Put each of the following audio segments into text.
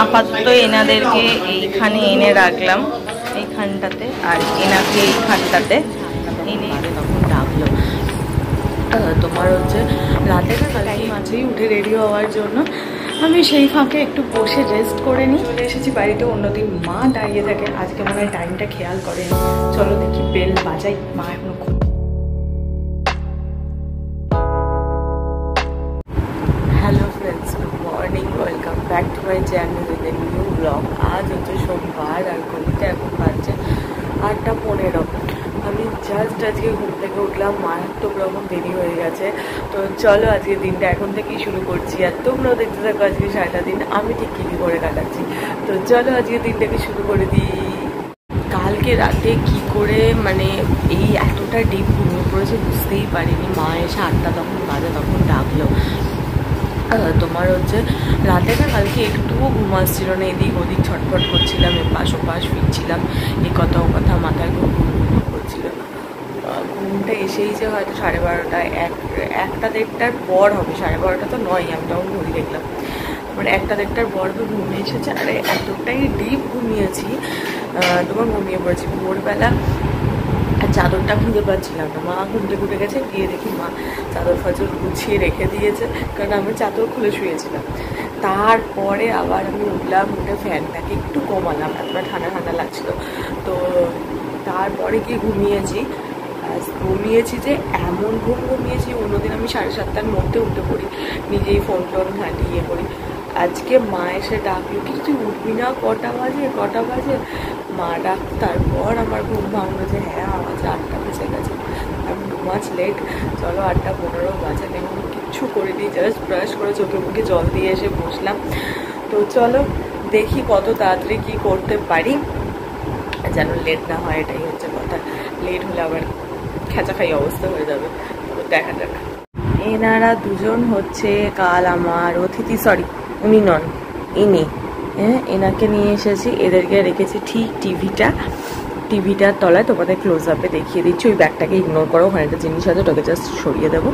আপাতত এনাদেরকে এইখানে এনে রাখলাম, এইখানটাতে, আর এনাকে এইখানটাতে এনে তখন ডাকলো। তোমার হচ্ছে রাতে টাইম আছেই উঠে রেডি হওয়ার জন্য। আমি সেই ফাঁকে একটু বসে রেস্ট করে নিই। চলে এসেছি বাড়িতে। অন্যদিন মা দাঁড়িয়ে থাকে, আজকে মনে হয় টাইমটা খেয়াল করেনি। চলো দেখি, বেল বাজাই। মা এখনো hello friends, good morning, welcome back to my channel with a new blog. আজ হচ্ছে সোমবার আর ঘড়িতে এখন বাজছে 8:15। আমি জাস্ট আজকে ঘুম থেকে উঠলাম, মারাত্মক রকম দেরি হয়ে গেছে। তো চলো আজকে দিনটা এখন থেকেই শুরু করছি, আর তোমরাও দেখতে থাকো আজকে সারাটা দিন আমি ঠিক কী করে কাটাচ্ছি। তো চলো আজকে দিনটাকে শুরু করে দিই। কালকে রাতে কি করে মানে এই এতটা ডিপ ঘুমিয়ে পড়েছে বুঝতেই পারিনি। মা এসে 8টা তখন বাজে, তখন ডাকলো। তোমার হচ্ছে রাতে কালকে একটুও ঘুম আসছিল না, এদিক ওদিক ছটফট করছিলাম, এপাশ ওপাশ ফিরছিলাম, এই কথা ও কথা, মাথায় ঘুম করছিল না। ঘুমটা এসেইছে হয়তো 12:30, 1টা-1:30টার পর হবে, 12:30 তো নয়, আমি তখন ঘুরে দেখলাম, মানে 1টা-1:30টার পর তো ঘুম এসেছে। আর এতটাই ডিপ ঘুমিয়েছি, তোমার ঘুমিয়ে পড়েছি। ভোরবেলা চাদরটা খুঁজে পাচ্ছিলাম না, মা ঘুম থেকে উঠে গেছে, গিয়ে দেখি মা চাদর ফাদর গুছিয়ে রেখে দিয়েছে, কারণ আমি চাদর খুলে শুয়েছিলাম। তারপরে আবার আমি উঠলাম, উঠে ফ্যানটাকে একটু কমালাম, এতটা ঠান্ডা ঠান্ডা লাগছিলো। তো তারপরে গিয়ে ঘুমিয়েছি যে এমন ঘুমিয়েছি। অন্যদিন আমি 7:30টার মধ্যে উঠে পড়ি, নিজেই ফোন টোন ঘাঁটিয়ে পড়ি। আজকে মা এসে ডাকলো, কিন্তু তুই উঠবি না, কটা বাজে। মা ডাক, তারপর আমার ঘুম ভাঙলো যে হ্যাঁ আমার 8টা বেজে গেছে, আমি মাছ লেট। চলো 8:15 বাজে, দেখুন কিচ্ছু করিনি, জাস্ট ব্রাশ করে চোখে মুখে জল দিয়ে এসে বসলাম। তো চলো দেখি কত তাড়াতাড়ি কী করতে পারি, যেন লেট না হয়, এটাই হচ্ছে কথা। লেট হলে আবার খেঁচাখাই অবস্থা হয়ে যাবে। তো দেখা যাক। এনারা দুজন হচ্ছে কাল আমার অতিথি, সরি উনি নন, ইনি। হ্যাঁ, এনাকে নিয়ে এসেছি, এদেরকে রেখেছি ঠিক টিভিটার তলায়। তোমাদের ক্লোজ আপে দেখিয়ে দিচ্ছি, ওই ব্যাগটাকে ইগনোর করো, ওখানে একটা জিনিস আছে, ওটাকে জাস্ট সরিয়ে দেবো।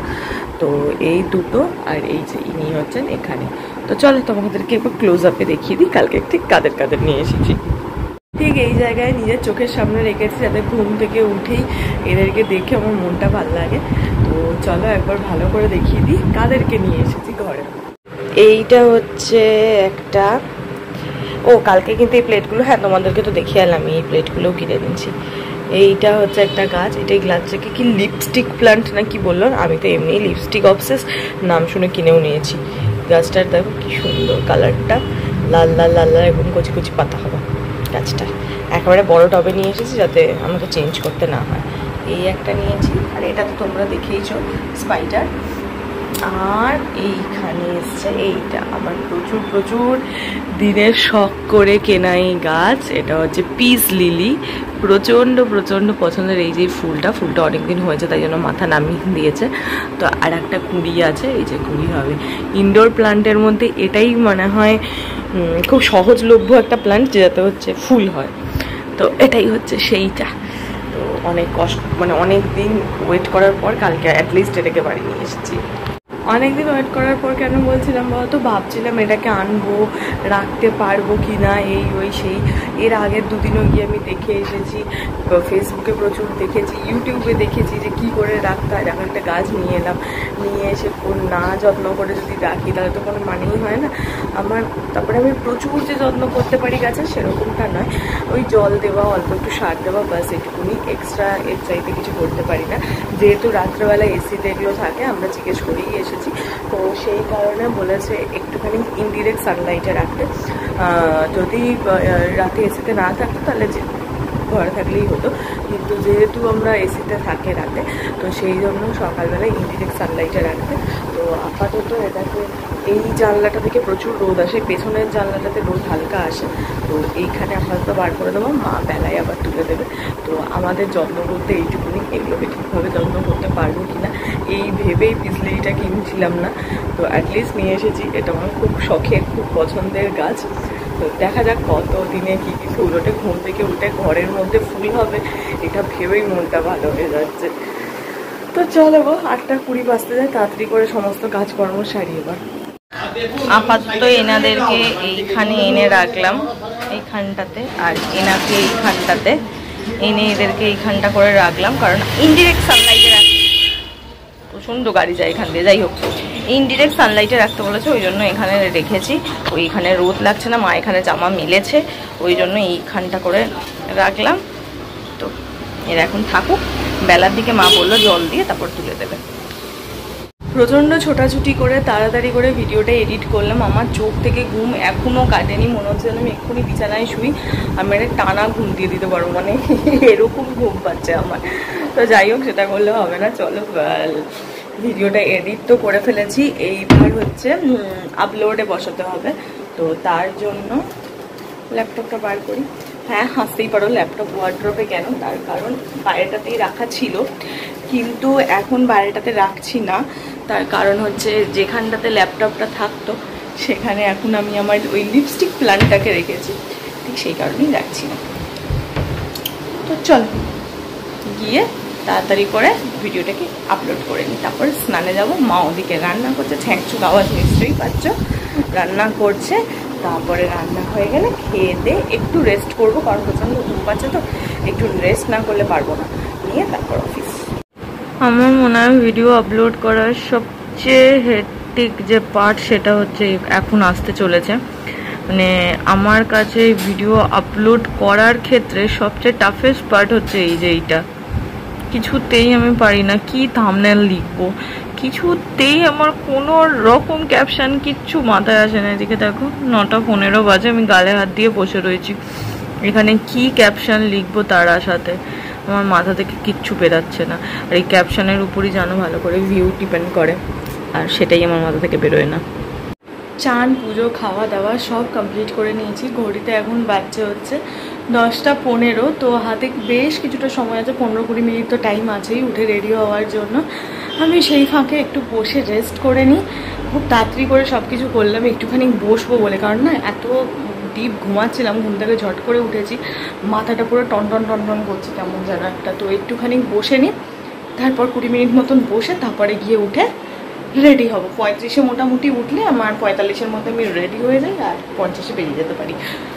তো এই দুটো, আর এই যে ইনি হচ্ছেন এখানে। তো চলো তোমাদেরকে একটু ক্লোজ আপে দেখিয়ে দিই কালকে ঠিক কাদের নিয়ে এসেছি। ঠিক এই জায়গায় নিজের চোখের সামনে রেখেছি, যাতে ঘুম থেকে উঠেই এদেরকে দেখে আমার মনটা ভালো লাগে। তো চলো একবার ভালো করে দেখিয়ে দিই কাদেরকে নিয়ে এসেছি ঘরে। এইটা হচ্ছে একটা, কালকে কিন্তু এই প্লেটগুলো, হ্যাঁ তোমাদেরকে তো দেখিয়ে এলাম, এই প্লেটগুলোও কিনে নিয়েছি। এইটা হচ্ছে একটা গাছ, এটাই গ্লাসটাকে কি লিপস্টিক প্লান্ট না কি বললো, আমি তো এমনি লিপস্টিক অবসেস নাম শুনে কিনেও নিয়েছি। গাছটার দেখো কি সুন্দর কালারটা, লাল লাল লাল লাল এবং কচি কচি পাতা হবে গাছটা। একেবারে বড় টবে নিয়ে এসেছি যাতে আমাকে চেঞ্জ করতে না হয়। এই একটা নিয়েছি, আর এটা তো তোমরা দেখেইছো, স্পাইডার। আর এইখানে এসছে এইটা, আমার প্রচুর দিনের শখ করে কেনা এই গাছ, এটা হচ্ছে পিস লিলি। প্রচণ্ড পছন্দের এই যে ফুলটা অনেকদিন হয়েছে, তাই জন্য মাথা নামিয়ে দিয়েছে। তো আর একটা কুঁড়ি আছে, এই যে কুঁড়ি হবে। ইনডোর প্লান্টের মধ্যে এটাই মনে হয় খুব সহজলভ্য একটা প্লান্ট, যাতে হচ্ছে ফুল হয়। তো এটাই হচ্ছে সেইটা। তো অনেক কষ্ট, মানে অনেক দিন ওয়েট করার পর কালকে অ্যাটলিস্ট এটাকে বাড়ি নিয়ে এসেছি। অনেকদিন ওয়েট করার পর কেন বলছিলাম বলতো, ভাবছিলাম এটাকে আনবো, রাখতে পারবো কি না, এই ওই সেই। এর আগের দুদিনও গিয়ে আমি দেখে এসেছি, ফেসবুকে প্রচুর দেখেছি, ইউটিউবে দেখেছি যে কি করে রাখতে হয়। এখন একটা গাছ নিয়ে এলাম, নিয়ে এসে না যত্ন করে যদি রাখি তাহলে তো কোনো মানেই হয় না আমার। তারপরে আমি প্রচুর যে যত্ন করতে পারি গাছের সেরকমটা নয়, ওই জল দেওয়া, অল্প একটু সার দেওয়া, বাস এটুকুনি, এক্সট্রা এর চাইতে কিছু করতে পারি না। যেহেতু রাত্রেবেলা এসিতে এগুলো থাকে, আমরা জিজ্ঞেস করেই এসেছি, তো সেই কারণে বলেছে একটুখানি ইনডিরেক্ট সানলাইটে রাখতে। যদি রাতে এসিতে না থাকতো তাহলে ঘরে থাকলেই হতো, কিন্তু যেহেতু আমরা এসিতে থাকি রাতে, তো সেই জন্য সকালবেলায় ইনডিরেক্ট সানলাইটে রাখতে। তো আপাতত এটাকে, এই জানলাটা থেকে প্রচুর রোদ আসে, পেছনের জানলাটাতে রোদ হালকা আসে, তো এইখানে আপাতত বার করে দেবো, মা বেলায় আবার তুলে দেবে। তো আমাদের যত্ন করতে এইটুকুনি, এগুলোকে ঠিকভাবে যত্ন করতে পারবো কিনা এই ভেবেই পিসলিটা কিনছিলাম না, তো অ্যাটলিস্ট নিয়ে এসেছি। এটা আমার খুব শখের, খুব পছন্দের গাছ। তো দেখা যাক কত দিনে কী ফুল ওঠে। ঘুম থেকে উঠে ঘরের মধ্যে ফুল হবে, এটা ভেবেই মনটা ভালো হয়ে যাচ্ছে। তো চলো গো, 8:20 বাজতে যায়, তাড়াতাড়ি করে সমস্ত কাজকর্ম সারি এবার। আপাতত এনাদেরকে এইখানে এনে রাখলাম, এইখানটাতে, আর এনাকে এইখানটাতে এনে এদেরকে এইখানটা করে রাখলাম, কারণ ইনডিরেক্ট সানলাইটে প্রচণ্ড গাড়ি যায় এখান দিয়ে। যাই হোক, ইনডিরেক্ট সানলাইটে রাখতে বলেছে, ওই জন্য এখানে রেখেছি। ওইখানে রোদ লাগছে না, মা এখানে জামা মিলেছে, ওই জন্য এইখানটা করে রাখলাম। তো এরা এখন থাকুক, বেলার দিকে মা বললো জল দিয়ে তারপর তুলে দেবে। প্রচণ্ড ছোটাছুটি করে তাড়াতাড়ি করে ভিডিওটা এডিট করলাম। আমার চোখ থেকে ঘুম এখনও কাটেনি, মনে হচ্ছে আমি এক্ষুনি বিছানায় শুই, আমি একটা টানা ঘুম দিয়ে দিতে পারবো, মানে এরকম ঘুম পাচ্ছে আমার। তো যাই হোক, সেটা করলে হবে না, চলো ভিডিওটা এডিট তো করে ফেলেছি, এইবার হচ্ছে আপলোডে বসাতে হবে। তো তার জন্য ল্যাপটপটা বার করি। হ্যাঁ, হাসতেই পারো, ল্যাপটপ ওয়ার্ড্রপে কেন, তার কারণ বাইরেটাতেই রাখা ছিল, কিন্তু এখন বাইরেটাতে রাখছি না। তার কারণ হচ্ছে যেখানটাতে ল্যাপটপটা থাকতো সেখানে এখন আমি আমার ওই লিপস্টিক প্ল্যান্টটাকে রেখেছি, ঠিক সেই কারণেই রাখছি না। তো চলো গিয়ে তাড়াতাড়ি করে ভিডিওটাকে আপলোড করে নিই, তারপর স্নানে যাব। মা ওদিকে রান্না করছে, ছ্যাঁকচুক আওয়াজ নিশ্চয়ই পাচ্ছ, রান্না করছে। তারপরে রান্না হয়ে গেলে খেয়ে দিয়ে একটু রেস্ট করবো, কারণ প্রচণ্ড ঘুম পাচ্ছে, তো একটু রেস্ট না করলে পারবো না, নিয়ে তারপর অফিস। আমার মনে হয় ভিডিও আপলোড করার সবচেয়ে হেক্টিক যে পার্ট সেটা হচ্ছে এখন আসতে চলেছে। মানে আমার কাছে ভিডিও আপলোড করার ক্ষেত্রে সবচেয়ে টাফেস্ট পার্ট হচ্ছে এইটা, কিছুতেই আমি পারি না, কি থাম্বনেল লিখবো, কিছুতেই আমার কোনো রকম ক্যাপশন কিচ্ছু মাথায় আসে না। এদিকে দেখো 9:15 বাজে, আমি গালে হাত দিয়ে বসে রয়েছি, এখানে কি ক্যাপশন লিখবো তার আশাতে আমার মাথা থেকে কিচ্ছু বেরাচ্ছে না। আর এই ক্যাপশনের উপরই জানো ভালো করে ভিউ ডিপেন্ড করে, আর সেটাই আমার মাথা থেকে বেরোয় না। চান, পুজো, খাওয়া দাওয়া সব কমপ্লিট করে নিয়েছি। ঘড়িতে এখন বাজছে হচ্ছে 10:15। তো হাতে বেশ কিছুটা সময় আছে, 15-20 মিনিট তো টাইম আছেই উঠে রেডি হওয়ার জন্য। আমি সেই ফাঁকে একটু বসে রেস্ট করে নিই, খুব তাড়াতাড়ি করে সব কিছু করলাম একটুখানি বসবো বলে, কারণ না এত ডিপ ঘুমাচ্ছিলাম, ঘুম থেকে ঝট করে উঠেছি, মাথাটা পুরো টনটন টনটন করছে কেমন যেন একটা। তো একটুখানি বসে নিই, তারপর 20 মিনিট মতন বসে তারপরে গিয়ে উঠে রেডি হব। 35-এ মোটামুটি উঠলে আমার 45-এর মধ্যে আমি রেডি হয়ে যাই, আর 50-এ বেরিয়ে যেতে পারি।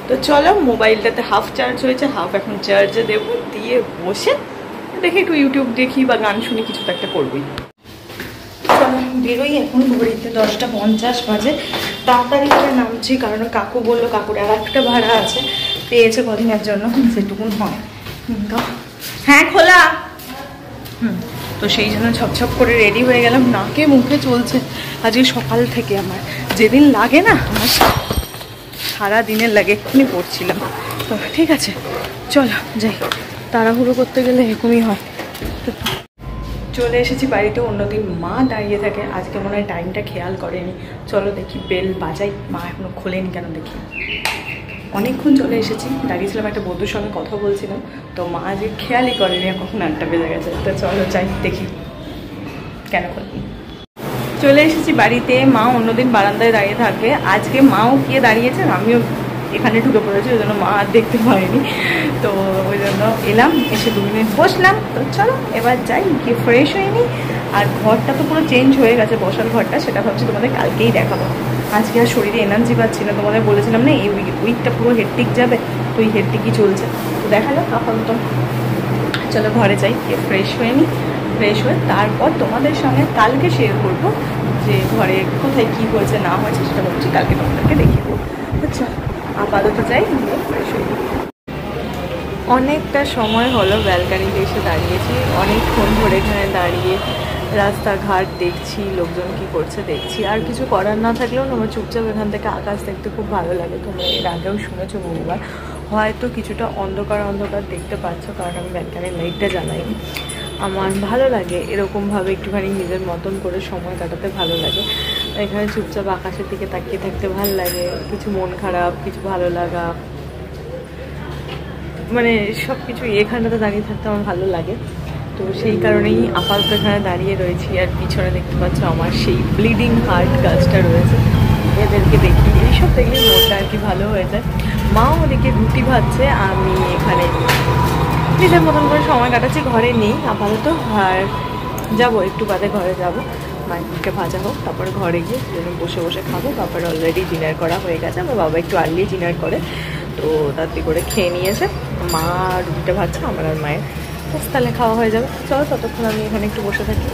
তো চলো, মোবাইলটাতে হাফ চার্জ হয়েছে, হাফ এখন চার্জে দেবো, দিয়ে বসে দেখি একটু ইউটিউব দেখি বা গান শুনি, কিছু তো একটা করবোই। চলো বেরোই, এখন ঘড়িতে 10:50 বাজে। তাড়াতাড়ি করে নামছি, কারণ কাকু বললো কাকুর আর একটা ভাড়া আছে, পেয়েছে কদিনের জন্য, সেটুকুন হয়। তো হ্যাঁ খোলা, তো সেই জন্য ছপছপ করে রেডি হয়ে গেলাম, নাকে মুখে চলছে আজকে সকাল থেকে। আমার যেদিন লাগে না, আমার সারা দিনের লাগে, এক্ষুনি পড়ছিলাম। তো ঠিক আছে, চলো যাই, তাড়াহুড়ো করতে গেলে এরকমই হয়। তো চলে এসেছি বাড়িতে, অন্যদিন মা দাঁড়িয়ে থাকে, আজকে মনে হয় টাইমটা খেয়াল করেনি। চলো দেখি, বেল বাজাই, মা এখনো খোলেনি কেন দেখি। অনেকক্ষণ চলে এসেছি, দাঁড়িয়েছিলাম একটা বন্ধুর সঙ্গে কথা বলছিলাম, তো মা আজকে খেয়ালই করেনি কখন 8টা বেজে গেছে। তো চলো যাই দেখি কেন খোলেনি। চলে এসেছি বাড়িতে, মা অন্যদিন বারান্দায় দাঁড়িয়ে থাকে, আজকে মাও গিয়ে দাঁড়িয়েছে, আমিও এখানে ঢুকে পড়েছি, ওই জন্য মা আর দেখতে পাইনি। তো ওই জন্য এলাম, এসে 2 মিনিট বসলাম। তো চলো এবার যাই, গিয়ে ফ্রেশ হয়ে নিই। আর ঘরটা তো পুরো চেঞ্জ হয়ে গেছে, বসার ঘরটা, সেটা ভাবছি তোমাদের কালকেই দেখাবো। আজকে আর শরীরে এনার্জি পাচ্ছি না, তোমাদের বলেছিলাম না এই উইকটা পুরো হেডটিক যাবে, তো এই হেডটিকই চলছে। তো দেখা যাক আপাতত, চলো ঘরে যাই, গিয়ে ফ্রেশ হয়ে নিই। ফ্রেশ হয়ে তারপর তোমাদের সঙ্গে কালকে শেয়ার করবো যে ঘরে কোথায় কী হয়েছে না হয়েছে, সেটা ভাবছি কালকে তোমাদেরকে দেখিয়ে দেবো। আচ্ছা আপাতত যাই, ফ্রেশ হয়ে নিই। অনেকটা সময় হলো ব্যালকানিতে এসে দাঁড়িয়েছি, অনেকক্ষণ ধরে এখানে দাঁড়িয়ে রাস্তাঘাট দেখছি, লোকজন কি করছে দেখছি। আর কিছু করার না থাকলেও আমার চুপচাপ এখান থেকে আকাশ দেখতে খুব ভালো লাগে। তোমরা এর আগেও শুনেছো বহুবার, হয়তো কিছুটা অন্ধকার অন্ধকার দেখতে পাচ্ছ, কারণ আমি ব্যালকানির লাইটটা জ্বালাইনি। আমার ভালো লাগে এরকমভাবে একটুখানি নিজের মতন করে সময় কাটাতে ভালো লাগে। এখানে চুপচাপ আকাশের দিকে তাকিয়ে থাকতে ভালো লাগে, কিছু মন খারাপ, কিছু ভালো লাগা, মানে সব কিছু এখানটাতে দাঁড়িয়ে থাকতে আমার ভালো লাগে। তো সেই কারণেই আপাতত এখানে দাঁড়িয়ে রয়েছি। আর পিছনে দেখতে পাচ্ছ আমার সেই ব্লিডিং হার্ট গাছটা রয়েছে, এদেরকে দেখি, এইসব দেখলে মনটা আর কি ভালো হয়ে যায়। মাও ওদিকে রুটি ভাজছে, আমি এখানে নিজের মতন করে সময় কাটাচ্ছি, ঘরে নেই আপাতত। আর যাবো একটু বাদে ঘরে যাব, মায়েরকে ভাজা হোক, তারপরে ঘরে গিয়ে দুজনে বসে বসে খাবো। বাবার অলরেডি ডিনার করা হয়ে গেছে, আমার বাবা একটু আর্লি ডিনার করে, তো তাড়াতাড়ি করে খেয়ে নিয়েছে। মা রুটিটা ভাজছে, আমার আর মায়ের, তাহলে খাওয়া হয়ে যাবে। চলো ততক্ষণ আমি এখানে একটু বসে থাকি।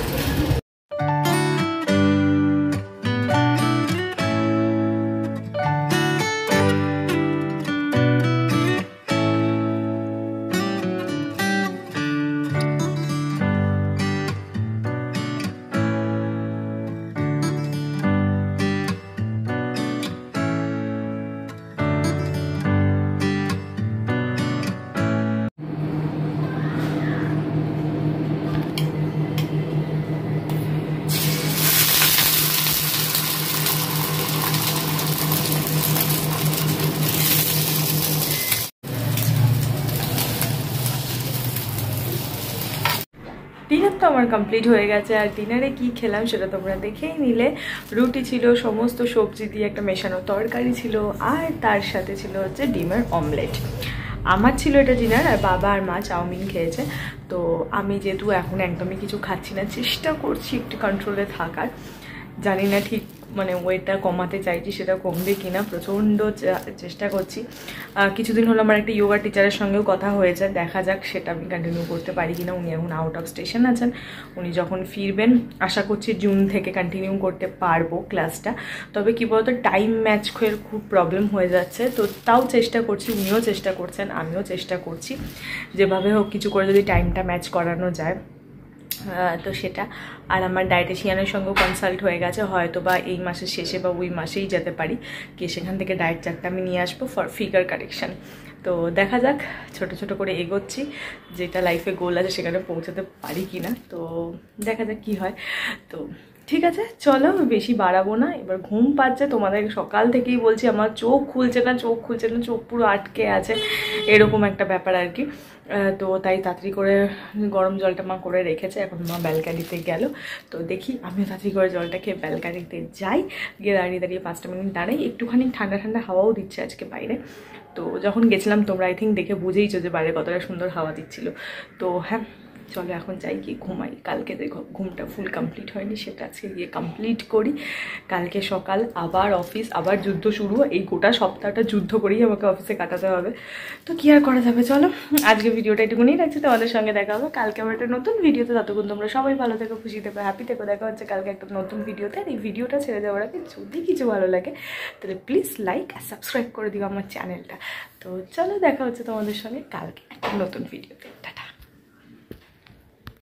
ডিনার তো আমার কমপ্লিট হয়ে গেছে, আর ডিনারে কি খেলাম সেটা তোমরা দেখেই নিলে। রুটি ছিল, সমস্ত সবজি দিয়ে একটা মেশানো তরকারি ছিল, আর তার সাথে ছিল হচ্ছে ডিমের অমলেট। আমার ছিল এটা ডিনার, আর বাবা আর মা চাউমিন খেয়েছে। তো আমি যেহেতু এখন একদমই কিছু খাচ্ছি না, চেষ্টা করছি একটু কন্ট্রোলে থাকার। জানি না ঠিক মানে ওয়েটটা কমাতে চাইছি, সেটা কমবে কিনা, প্রচণ্ড চেষ্টা করছি। কিছুদিন হলো আমার একটা যোগা টিচারের সঙ্গেও কথা হয়েছে, দেখা যাক সেটা আমি কন্টিনিউ করতে পারি কিনা। উনি এখন আউট অফ স্টেশন আছেন, উনি যখন ফিরবেন আশা করছি জুন থেকে কন্টিনিউ করতে পারবো ক্লাসটা। তবে কী বলতো, টাইম ম্যাচ করে খুব প্রবলেম হয়ে যাচ্ছে, তো তাও চেষ্টা করছি, উনিও চেষ্টা করছেন, আমিও চেষ্টা করছি, যেভাবে হোক কিছু করে যদি টাইমটা ম্যাচ করানো যায় তো সেটা। আর আমার ডায়েটিশিয়ানের সঙ্গেও কনসাল্ট হয়ে গেছে, হয়তো বা এই মাসের শেষে বা ওই মাসেই যেতে পারি, কি সেখান থেকে ডায়েট চার্টটা আমি নিয়ে আসবো ফর ফিগার কারেকশান। তো দেখা যাক, ছোট ছোট করে এগোচ্ছি, যেটা লাইফে গোল আছে সেখানে পৌঁছাতে পারি কি না, তো দেখা যাক কি হয়। তো ঠিক আছে, চলো বেশি বাড়াবো না, এবার ঘুম পাচ্ছে। তোমাদের সকাল থেকেই বলছি আমার চোখ খুলছে না, চোখ খুলছে না, চোখ পুরো আটকে আছে, এরকম একটা ব্যাপার আর কি। তো তাই তাড়াতাড়ি করে গরম জলটা মা করে রেখেছে, এখন মা ব্যালকানিতে গেল। তো দেখি আমিও তাড়াতাড়ি করে জলটা খেয়ে ব্যালকানিতে যাই, গিয়ে দাঁড়িয়ে দাঁড়িয়ে 5টা মিনিট দাঁড়াই, একটুখানি ঠান্ডা ঠান্ডা হাওয়াও দিচ্ছে আজকে বাইরে। তো যখন গেছিলাম তোমরা আই থিঙ্ক দেখে বুঝেইছো যে বাইরে কতটা সুন্দর হাওয়া দিচ্ছিল। তো হ্যাঁ, চলো এখন যাই, কি ঘুমাই। কালকে দেখো ঘুমটা ফুল কমপ্লিট হয়নি, সেটা আজকে গিয়ে কমপ্লিট করি। কালকে সকাল আবার অফিস, আবার যুদ্ধ শুরু। এই গোটা সপ্তাহটা যুদ্ধ করেই আমাকে অফিসে কাটাতে হবে, তো কি আর করা যাবে। চলো আজকে ভিডিওটা একটুকুনি রাখছি, তোমাদের সঙ্গে দেখা হবে কালকে আমার একটা নতুন ভিডিওতে। ততক্ষণ তোমরা সবাই ভালো থেকো, খুশি থেকো, হ্যাপি থেকো। দেখা হচ্ছে কালকে একটা নতুন ভিডিওতে। আর এই ভিডিওটা ছেড়ে দেওয়ার আগে যদি কিছু ভালো লাগে তাহলে প্লিজ লাইক আর সাবস্ক্রাইব করে দিও আমার চ্যানেলটা। তো চলো দেখা হচ্ছে তোমাদের সঙ্গে কালকে একটা নতুন ভিডিওতে। টাটা।